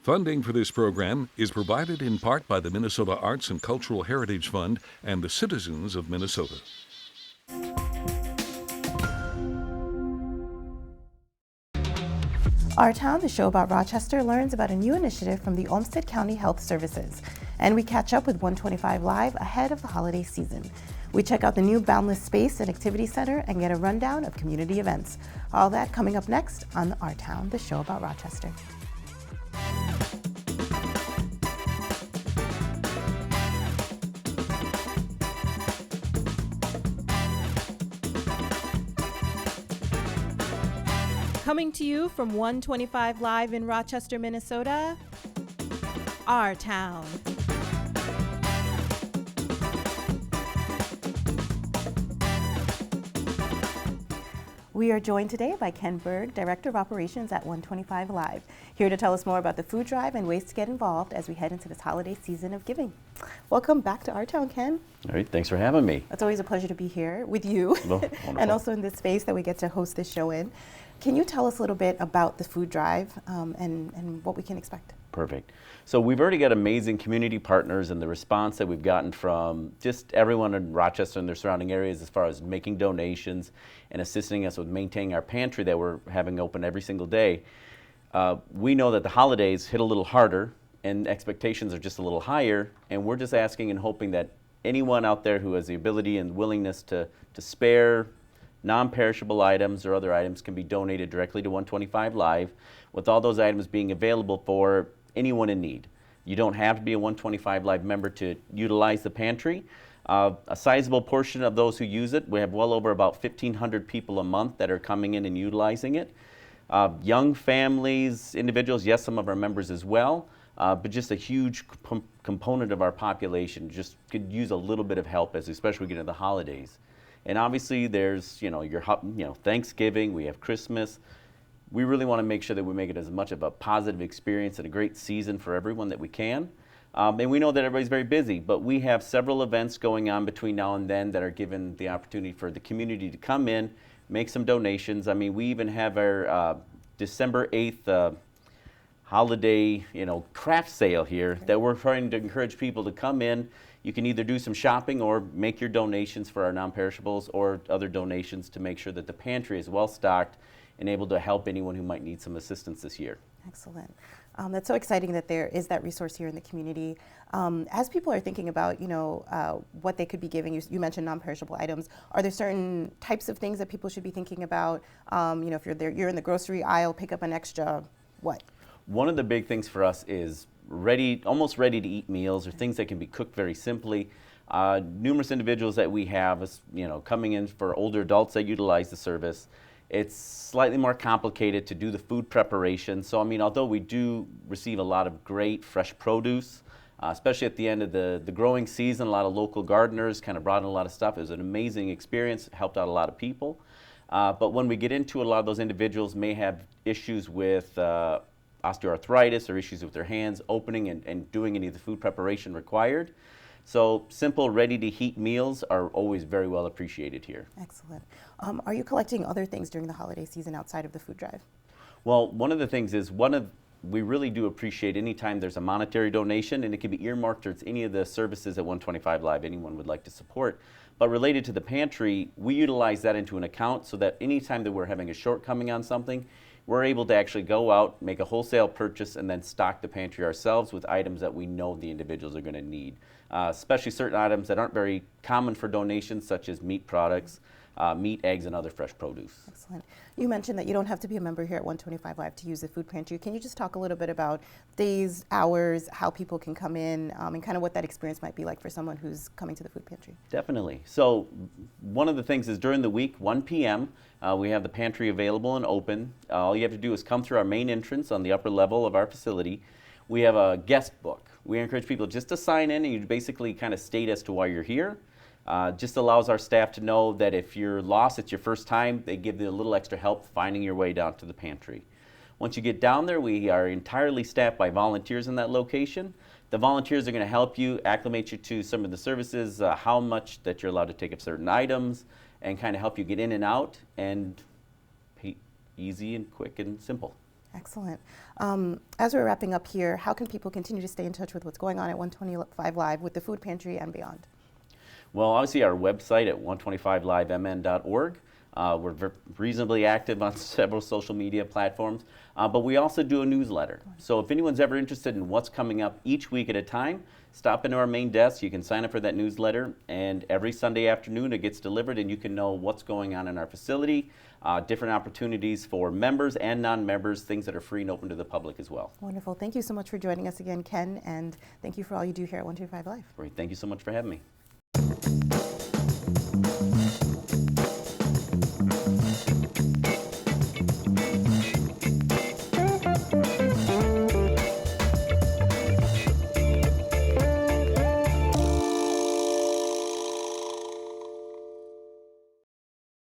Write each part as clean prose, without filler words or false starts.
Funding for this program is provided in part by the Minnesota Arts and Cultural Heritage Fund and the citizens of Minnesota. Our Town, the show about Rochester, learns about a new initiative from the Olmsted County Health Services. And we catch up with 125 Live ahead of the holiday season. We check out the new Boundless Space and Activity Center and get a rundown of community events. All that coming up next on Our Town, the show about Rochester. Coming to you from 125 Live in Rochester, Minnesota, Our Town. We are joined today by Ken Baerg, Director of Operations at 125 Live, here to tell us more about the food drive and ways to get involved as we head into this holiday season of giving. Welcome back to Our Town, Ken. All right, thanks for having me. It's always a pleasure to be here with you, and also in this space that we get to host this show in. Can you tell us a little bit about the food drive and what we can expect? Perfect. So we've already got amazing community partners, and the response that we've gotten from just everyone in Rochester and their surrounding areas as far as making donations and assisting us with maintaining our pantry that we're having open every single day. We know that the holidays hit a little harder and expectations are just a little higher, and we're just asking and hoping that anyone out there who has the ability and willingness to spare non-perishable items or other items can be donated directly to 125 Live, with all those items being available for anyone in need. You don't have to be a 125 Live member to utilize the pantry. A sizable portion of those who use it, we have well over about 1,500 people a month that are coming in and utilizing it. Young families, individuals, yes, some of our members as well, but just a huge component of our population just could use a little bit of help, as especially we get into the holidays. And obviously there's, your Thanksgiving, we have Christmas. We really want to make sure that we make it as much of a positive experience and a great season for everyone that we can. And we know that everybody's very busy, but we have several events going on between now and then that are given the opportunity for the community to come in, make some donations. I mean, we even have our December 8th holiday, craft sale here that we're trying to encourage people to come in. You can either do some shopping or make your donations for our non-perishables or other donations to make sure that the pantry is well stocked and able to help anyone who might need some assistance this year. Excellent. That's so exciting that there is that resource here in the community. As people are thinking about, what they could be giving, you mentioned non-perishable items. Are there certain types of things that people should be thinking about? If you're in the grocery aisle, pick up an extra what? One of the big things for us is almost ready to eat meals or things that can be cooked very simply. Numerous individuals that we have, coming in for older adults that utilize the service. It's slightly more complicated to do the food preparation. So, although we do receive a lot of great fresh produce, especially at the end of the growing season, a lot of local gardeners kind of brought in a lot of stuff. It was an amazing experience, helped out a lot of people. But when we get into a lot of those individuals may have issues with osteoarthritis or issues with their hands opening and doing any of the food preparation required. So simple, ready-to-heat meals are always very well appreciated here. Excellent. Are you collecting other things during the holiday season outside of the food drive? Well, one of the things is we really do appreciate any time there's a monetary donation, and it can be earmarked towards any of the services at 125 Live anyone would like to support. But related to the pantry, we utilize that into an account so that anytime that we're having a shortcoming on something, we're able to actually go out, make a wholesale purchase, and then stock the pantry ourselves with items that we know the individuals are going to need, especially certain items that aren't very common for donations, such as meat products, meat, eggs, and other fresh produce. Excellent. You mentioned that you don't have to be a member here at 125 Live to use the food pantry. Can you just talk a little bit about days, hours, how people can come in, and kind of what that experience might be like for someone who's coming to the food pantry? Definitely. So one of the things is during the week, 1 p.m., we have the pantry available and open. All you have to do is come through our main entrance on the upper level of our facility. We have a guest book. We encourage people just to sign in, and you basically kind of state as to why you're here. Just allows our staff to know that if you're lost, it's your first time, they give you a little extra help finding your way down to the pantry. Once you get down there, we are entirely staffed by volunteers in that location. The volunteers are going to help you, acclimate you to some of the services, how much that you're allowed to take of certain items, and kind of help you get in and out, and easy and quick and simple. Excellent. As we're wrapping up here, how can people continue to stay in touch with what's going on at 125 Live with the food pantry and beyond? Well, obviously our website at 125livemn.org. We're reasonably active on several social media platforms, but we also do a newsletter. So if anyone's ever interested in what's coming up each week at a time, stop into our main desk. You can sign up for that newsletter, and every Sunday afternoon it gets delivered, and you can know what's going on in our facility, different opportunities for members and non-members, things that are free and open to the public as well. Wonderful. Thank you so much for joining us again, Ken, and thank you for all you do here at 125 Live. Great. Thank you so much for having me.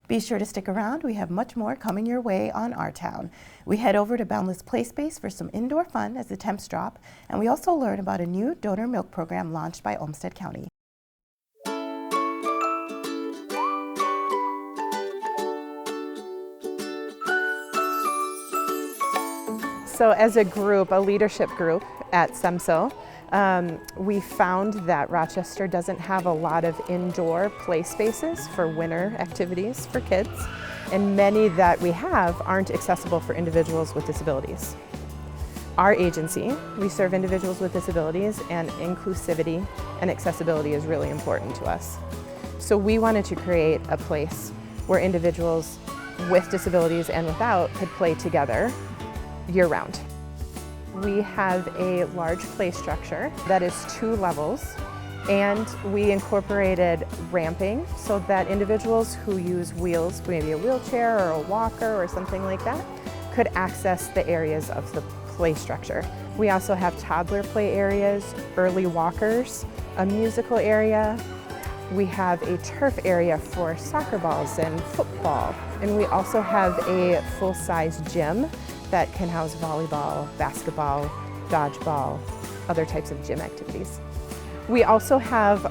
Be sure to stick around. We have much more coming your way on Our Town. We head over to Boundless Play Space for some indoor fun as the temps drop, and we also learn about a new donor milk program launched by Olmsted County. So as a group, a leadership group at SEMSO, we found that Rochester doesn't have a lot of indoor play spaces for winter activities for kids, and many that we have aren't accessible for individuals with disabilities. Our agency, we serve individuals with disabilities, and inclusivity and accessibility is really important to us. So we wanted to create a place where individuals with disabilities and without could play together year-round. We have a large play structure that is 2 levels, and we incorporated ramping so that individuals who use wheels, maybe a wheelchair or a walker or something like that, could access the areas of the play structure. We also have toddler play areas, early walkers, a musical area. We have a turf area for soccer balls and football, and we also have a full-size gym that can house volleyball, basketball, dodgeball, other types of gym activities. We also have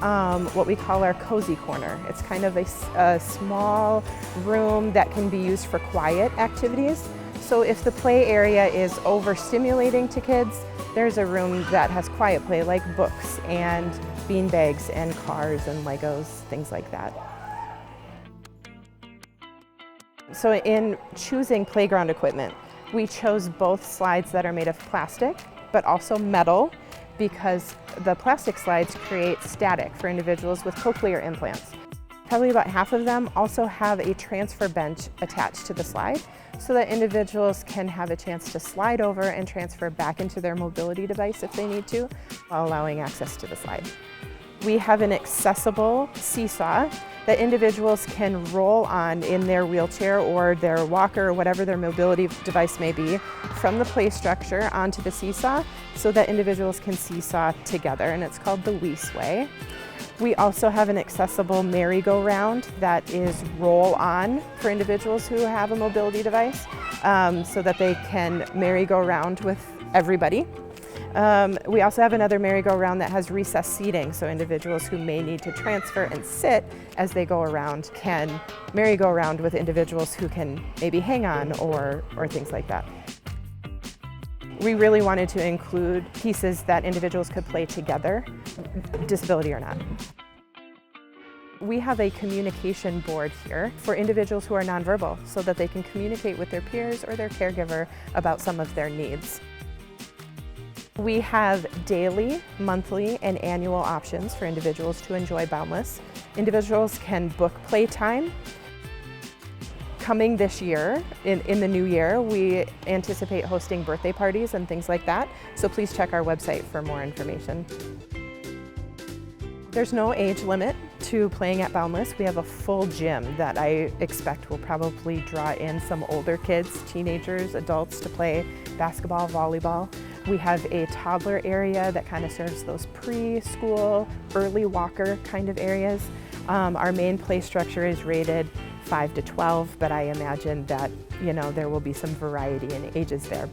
what we call our cozy corner. It's kind of a small room that can be used for quiet activities. So if the play area is overstimulating to kids, there's a room that has quiet play like books and bean bags and cars and Legos, things like that. So in choosing playground equipment, we chose both slides that are made of plastic, but also metal, because the plastic slides create static for individuals with cochlear implants. Probably about half of them also have a transfer bench attached to the slide, so that individuals can have a chance to slide over and transfer back into their mobility device if they need to, while allowing access to the slide. We have an accessible seesaw that individuals can roll on in their wheelchair or their walker or whatever their mobility device may be from the play structure onto the seesaw so that individuals can seesaw together, and it's called the We Sway. We also have an accessible merry-go-round that is roll-on for individuals who have a mobility device so that they can merry-go-round with everybody. We also have another merry-go-round that has recessed seating, so individuals who may need to transfer and sit as they go around can merry-go-round with individuals who can maybe hang on or things like that. We really wanted to include pieces that individuals could play together, disability or not. We have a communication board here for individuals who are nonverbal so that they can communicate with their peers or their caregiver about some of their needs. We have daily, monthly, and annual options for individuals to enjoy Boundless. Individuals can book playtime. Coming this year, in the new year, we anticipate hosting birthday parties and things like that, so please check our website for more information. There's no age limit to playing at Boundless. We have a full gym that I expect will probably draw in some older kids, teenagers, adults to play basketball, volleyball. We have a toddler area that kind of serves those preschool, early walker kind of areas. Our main play structure is rated 5 to 12, but I imagine that, there will be some variety in ages there.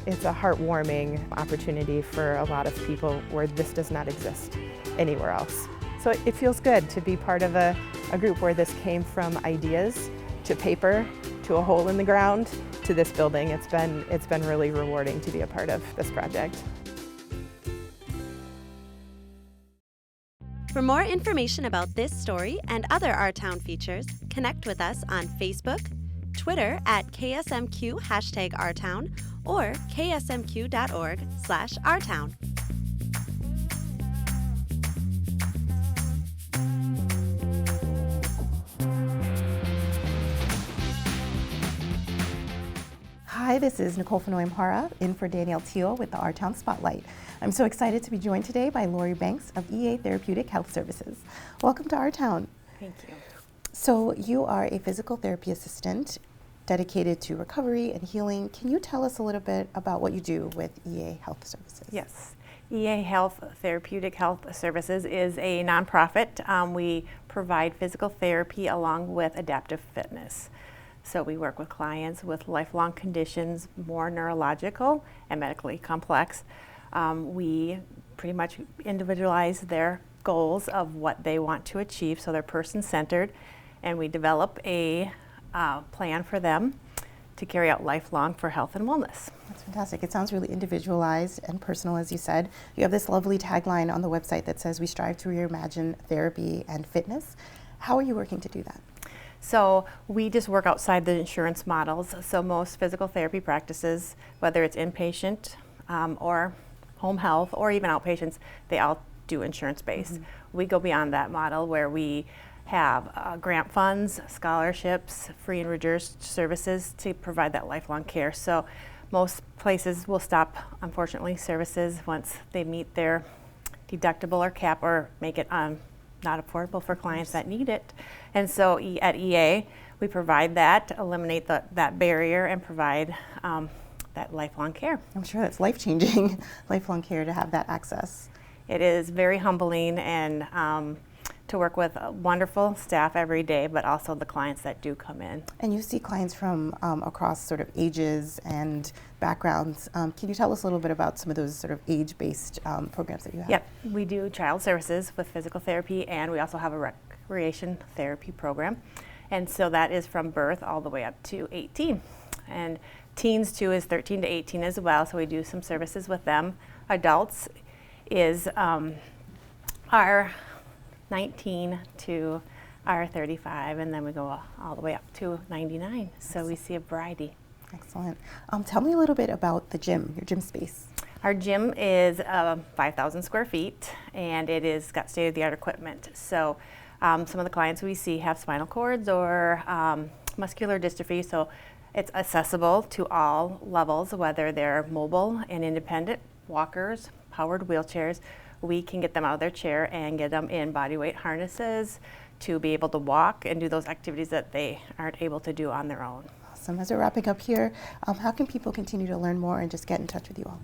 It's a heartwarming opportunity for a lot of people where this does not exist anywhere else. So it feels good to be part of a group where this came from ideas to paper, to a hole in the ground, to to this building. It's been really rewarding to be a part of this project. For more information about this story and other Our Town features, connect with us on Facebook, Twitter at KSMQ #OurTown, or ksmq.org/OurTown. Hi, this is Nicole in for Danielle Teal with the Our Town Spotlight. I'm so excited to be joined today by Lori Banks of EA Therapeutic Health Services. Welcome to Our Town. Thank you. So you are a physical therapy assistant dedicated to recovery and healing. Can you tell us a little bit about what you do with EA Health Services? Yes. EA Therapeutic Health Services is a nonprofit. We provide physical therapy along with adaptive fitness. So we work with clients with lifelong conditions, more neurological and medically complex. We pretty much individualize their goals of what they want to achieve, so they're person-centered, and we develop a plan for them to carry out lifelong for health and wellness. That's fantastic. It sounds really individualized and personal, as you said. You have this lovely tagline on the website that says, "We strive to reimagine therapy and fitness." How are you working to do that? So we just work outside the insurance models. So most physical therapy practices, whether it's inpatient or home health or even outpatients, they all do insurance-based. Mm-hmm. We go beyond that model where we have grant funds, scholarships, free and reduced services to provide that lifelong care. So most places will stop, unfortunately, services once they meet their deductible or cap or make it not affordable for clients that need it. And so at EA, we provide that, eliminate that barrier, and provide that lifelong care. I'm sure it's life-changing, lifelong care, to have that access. It is very humbling, and to work with wonderful staff every day, but also the clients that do come in. And you see clients from across sort of ages and backgrounds. Can you tell us a little bit about some of those sort of age-based programs that you have? Yep, we do child services with physical therapy, and we also have a recreation therapy program. And so that is from birth all the way up to 18. And teens too is 13 to 18 as well, so we do some services with them. Adults is our 19 to our 35, and then we go all the way up to 99. So we see a variety. Excellent. Tell me a little bit about the gym, your gym space. Our gym is 5,000 square feet, and it is got state-of-the-art equipment. So some of the clients we see have spinal cords or muscular dystrophy, so it's accessible to all levels, whether they're mobile and independent, walkers, powered wheelchairs. We can get them out of their chair and get them in body weight harnesses to be able to walk and do those activities that they aren't able to do on their own. Awesome. As we're wrapping up here, how can people continue to learn more and just get in touch with you all?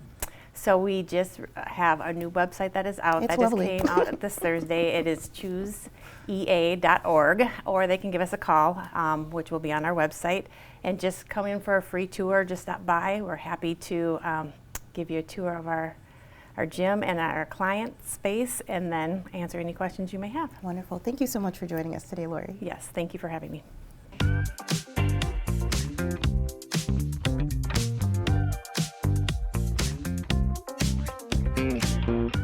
So we just have a new website that is out. It's that lovely. Just came out this Thursday. It is chooseea.org, or they can give us a call, which will be on our website, and just come in for a free tour. Just stop by. We're happy to give you a tour of our gym and our client space, and then answer any questions you may have. Wonderful. Thank you so much for joining us today, Lori. Yes, thank you for having me.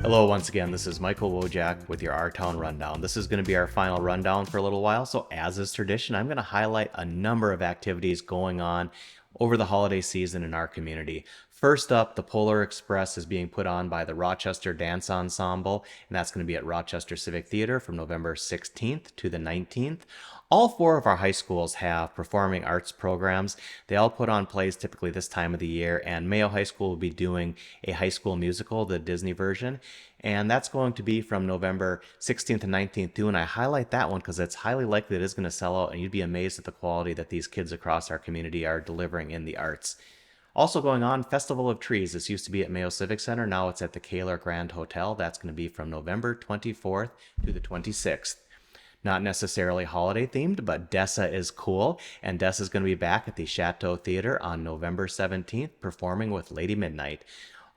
Hello once again, this is Michael Wojcik with your Our Town Rundown. This is going to be our final rundown for a little while, so as is tradition, I'm going to highlight a number of activities going on over the holiday season in our community. First up, the Polar Express is being put on by the Rochester Dance Ensemble, and that's going to be at Rochester Civic Theater from November 16th to the 19th. All four of our high schools have performing arts programs. They all put on plays typically this time of the year, and Mayo High School will be doing a high school musical, the Disney version, and that's going to be from November 16th to 19th too. And I highlight that one because it's highly likely it is going to sell out, and you'd be amazed at the quality that these kids across our community are delivering in the arts. Also going on, Festival of Trees. This used to be at Mayo Civic Center. Now it's at the Kaler Grand Hotel. That's going to be from November 24th to the 26th. Not necessarily holiday themed, but Dessa is cool. And Dessa is going to be back at the Chateau Theater on November 17th, performing with Lady Midnight.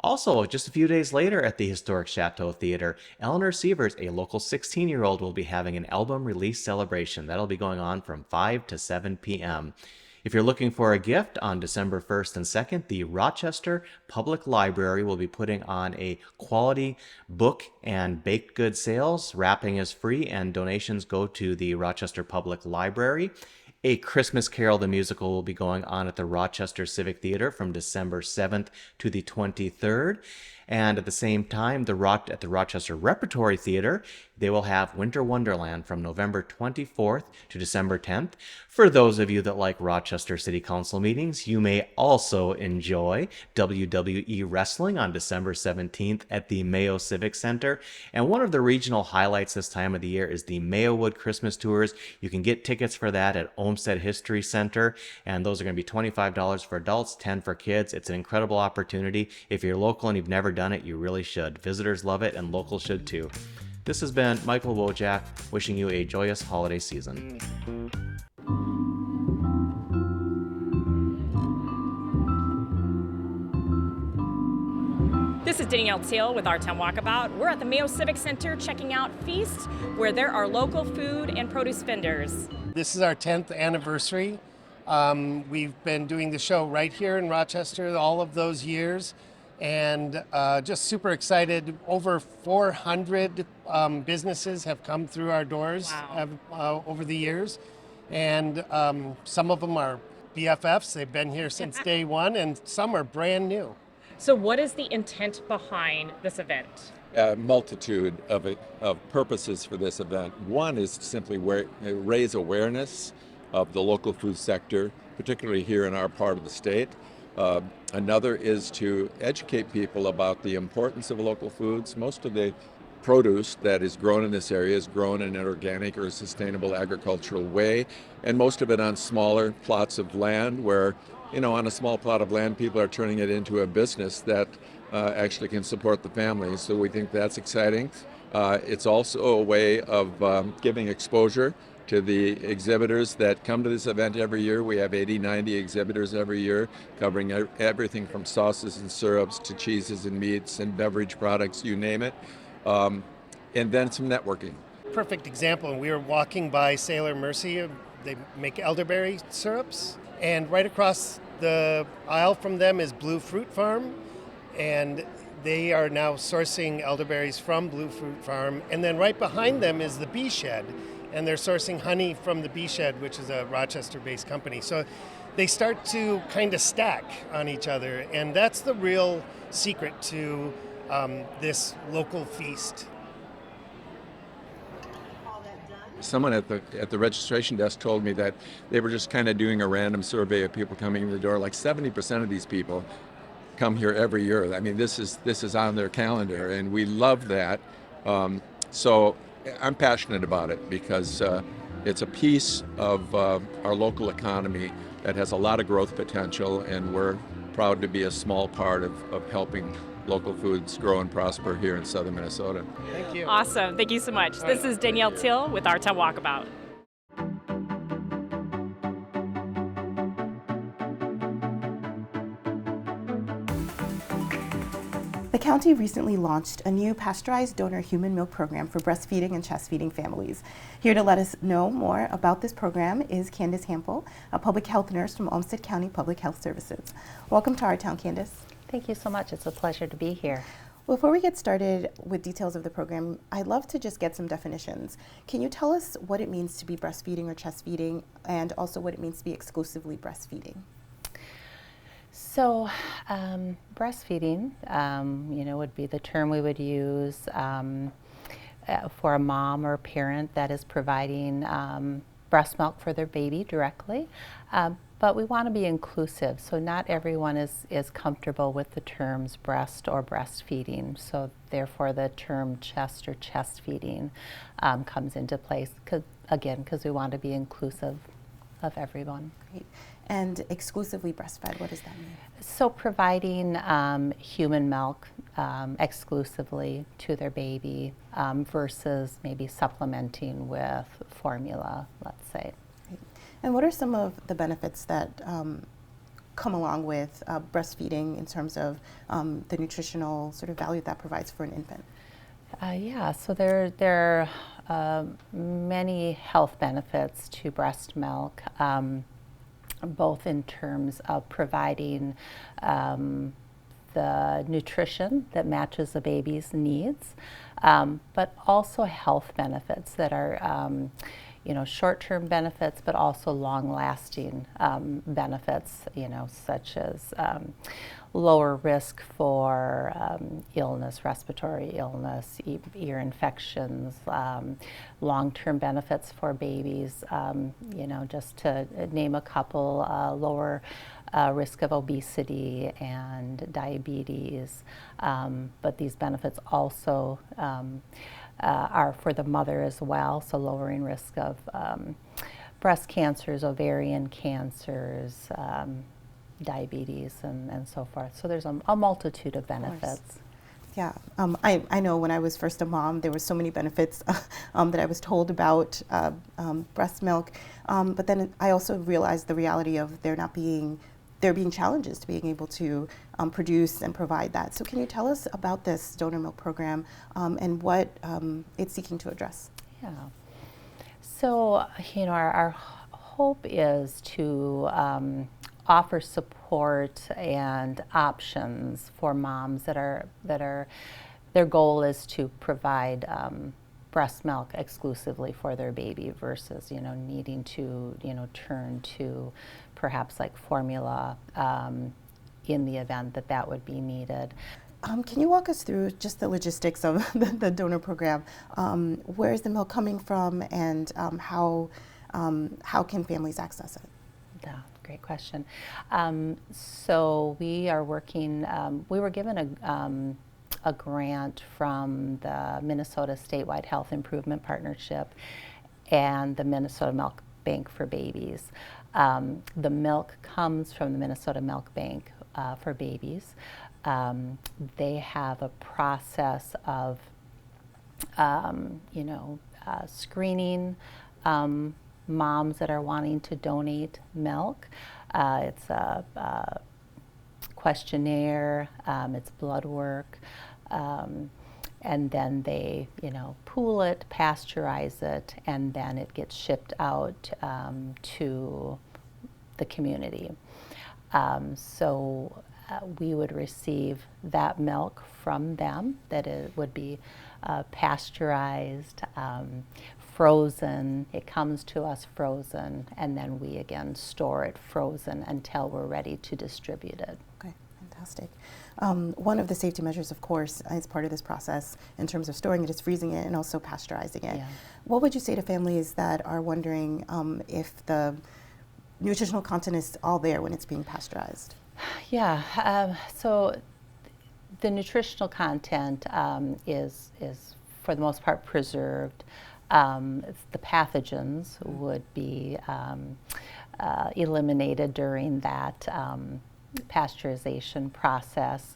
Also, just a few days later at the historic Chateau Theater, Eleanor Sievers, a local 16-year-old, will be having an album release celebration. That'll be going on from 5 to 7 p.m. If you're looking for a gift on December 1st and 2nd, the Rochester Public Library will be putting on a quality book and baked goods sales. Wrapping is free and donations go to the Rochester Public Library. A Christmas Carol the Musical will be going on at the Rochester Civic Theater from December 7th to the 23rd. And at the same time, at the Rochester Repertory Theater, they will have Winter Wonderland from November 24th to December 10th. For those of you that like Rochester City Council meetings, you may also enjoy WWE Wrestling on December 17th at the Mayo Civic Center. And one of the regional highlights this time of the year is the Mayowood Christmas Tours. You can get tickets for that at Olmsted History Center, and those are going to be $25 for adults, $10 for kids. It's an incredible opportunity. If you're local and you've never done it, you really should. Visitors love it, and locals should too. This has been Michael Wojcik, wishing you a joyous holiday season. This is Danielle Teal with Our Town Walkabout. We're at the Mayo Civic Center checking out Feast, where there are local food and produce vendors. This is our 10th anniversary. We've been doing the show right here in Rochester all of those years, and just super excited. Over 400 businesses have come through our doors. Wow. Over the years, and some of them are BFFs. They've been here since day one, and some are brand new. So what is the intent behind this event? A multitude of purposes for this event. One is to simply raise awareness of the local food sector, particularly here in our part of the state. Another is to educate people about the importance of local foods. Most of the produce that is grown in this area is grown in an organic or sustainable agricultural way, and most of it on smaller plots of land where, on a small plot of land, people are turning it into a business that actually can support the family. So we think that's exciting. It's also a way of giving exposure to the exhibitors that come to this event every year. We have 80, 90 exhibitors every year, covering everything from sauces and syrups to cheeses and meats and beverage products, you name it. And then some networking. Perfect example, we were walking by Sailor Mercy. They make elderberry syrups, and right across the aisle from them is Blue Fruit Farm, and they are now sourcing elderberries from Blue Fruit Farm. And then right behind them is the Bee Shed, and they're sourcing honey from the Bee Shed, which is a Rochester-based company. So they start to kind of stack on each other, and that's the real secret to this local feast. Someone at the registration desk told me that they were just kind of doing a random survey of people coming in the door. Like 70% of these people come here every year. I mean, this is on their calendar, and we love that. So I'm passionate about it because it's a piece of our local economy that has a lot of growth potential, and we're proud to be a small part of helping local foods grow and prosper here in southern Minnesota. Thank you. Awesome. Thank you so much. This is Danielle Teal with Our Town Walkabout. The county recently launched a new pasteurized donor human milk program for breastfeeding and chest feeding families. Here to let us know more about this program is Candace Hample, a public health nurse from Olmsted County Public Health Services. Welcome to our town, Candace. Thank you so much. It's a pleasure to be here. Before we get started with details of the program, I'd love to just get some definitions. Can you tell us what it means to be breastfeeding or chest feeding, and also what it means to be exclusively breastfeeding? So, breastfeeding, would be the term we would use for a mom or a parent that is providing breast milk for their baby directly. But we want to be inclusive, so not everyone is comfortable with the terms breast or breastfeeding. So therefore the term chest or chest feeding comes into place, because we want to be inclusive of everyone. Great. And exclusively breastfed, what does that mean? So providing human milk exclusively to their baby versus maybe supplementing with formula, let's say. And what are some of the benefits that come along with breastfeeding in terms of the nutritional sort of value that provides for an infant? So there are many health benefits to breast milk. both in terms of providing the nutrition that matches the baby's needs, but also health benefits that are short-term benefits, but also long-lasting benefits, such as lower risk for illness, respiratory illness, ear infections, long-term benefits for babies, just to name a couple, lower risk of obesity and diabetes, but these benefits also are for the mother as well, so lowering risk of breast cancers, ovarian cancers, diabetes, and so forth. So there's a multitude of benefits. Yeah, I know when I was first a mom, there were so many benefits that I was told about breast milk, but then I also realized the reality of there being challenges to being able to produce and provide that. So can you tell us about this donor milk program and what it's seeking to address? Yeah. So, our hope is to offer support and options for moms that are their goal is to provide breast milk exclusively for their baby versus needing to turn to perhaps like formula in the event that would be needed. Can you walk us through just the logistics of the donor program? Where is the milk coming from, and how can families access it? Yeah, great question. So we are working. We were given a grant from the Minnesota Statewide Health Improvement Partnership and the Minnesota Milk Bank for Babies. The milk comes from the Minnesota Milk Bank for Babies. They have a process of, screening moms that are wanting to donate milk. It's a questionnaire, it's blood work, and then they, pool it, pasteurize it, and then it gets shipped out to the community. So we would receive that milk from them, that it would be pasteurized, frozen. It comes to us frozen, and then we again store it frozen until we're ready to distribute it. Okay, fantastic. One of the safety measures, of course, as part of this process in terms of storing it is freezing it and also pasteurizing it. Yeah. What would you say to families that are wondering if the nutritional content is all there when it's being pasteurized? Yeah, so the nutritional content is for the most part preserved. The pathogens would be eliminated during that pasteurization process.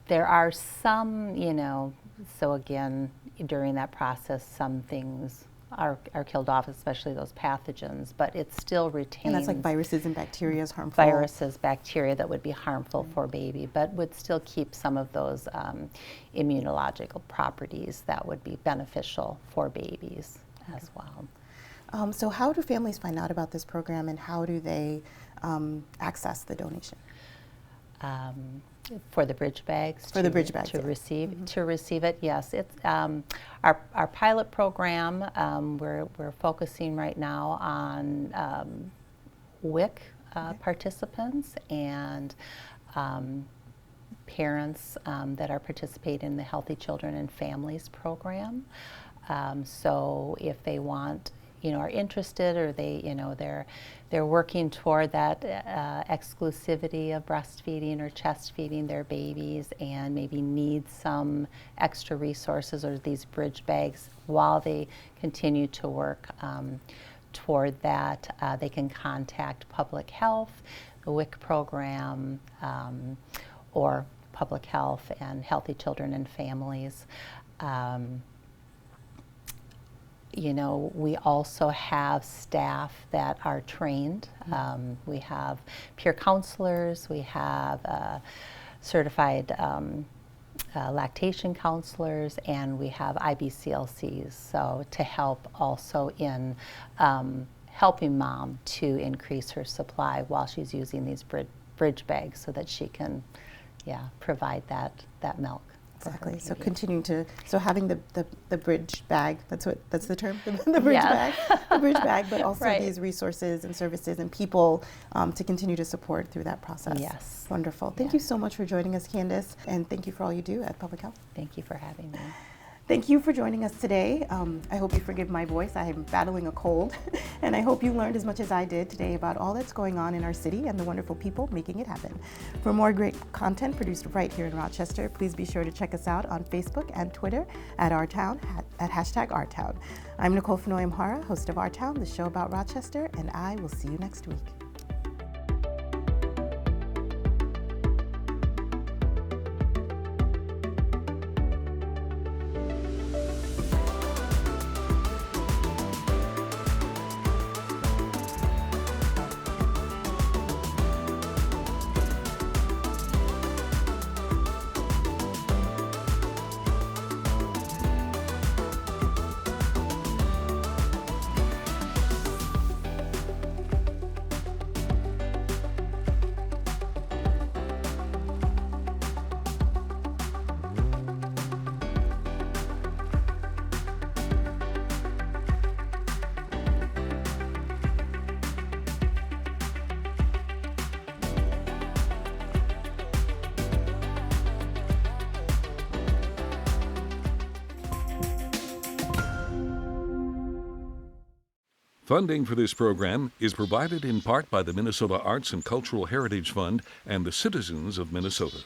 There are some, so again, during that process, some things are killed off, especially those pathogens, but it still retains. And that's like viruses and bacteria is harmful? Viruses, bacteria that would be harmful for baby, but would still keep some of those immunological properties that would be beneficial for babies as well. So how do families find out about this program, and how do they access the donation? For the bridge bags. For the bridge bags, to yeah. receive to receive it, yes. It's our pilot program. We're focusing right now on WIC participants and parents that are participating in the Healthy Children and Families program. So if they want, are interested, or they're working toward that exclusivity of breastfeeding or chest feeding their babies, and maybe need some extra resources or these bridge bags while they continue to work toward that, they can contact public health, the WIC program, or public health and Healthy Children and Families. We also have staff that are trained. We have peer counselors, we have certified lactation counselors, and we have IBCLCs, so to help also in helping mom to increase her supply while she's using these bridge bags so that she can, provide that milk. Exactly. So continuing to, having the bridge bag, that's the term, the bridge bag, the bridge bag, but also Right. these resources and services and people to continue to support through that process. Yes. Wonderful. Thank you so much for joining us, Candace, and thank you for all you do at Public Health. Thank you for having me. Thank you for joining us today. I hope you forgive my voice. I am battling a cold, and I hope you learned as much as I did today about all that's going on in our city and the wonderful people making it happen. For more great content produced right here in Rochester, please be sure to check us out on Facebook and Twitter at @OurTown, at #OurTown. I'm Nicole Fenoy-Amhara, host of Our Town, the show about Rochester, and I will see you next week. Funding for this program is provided in part by the Minnesota Arts and Cultural Heritage Fund and the citizens of Minnesota.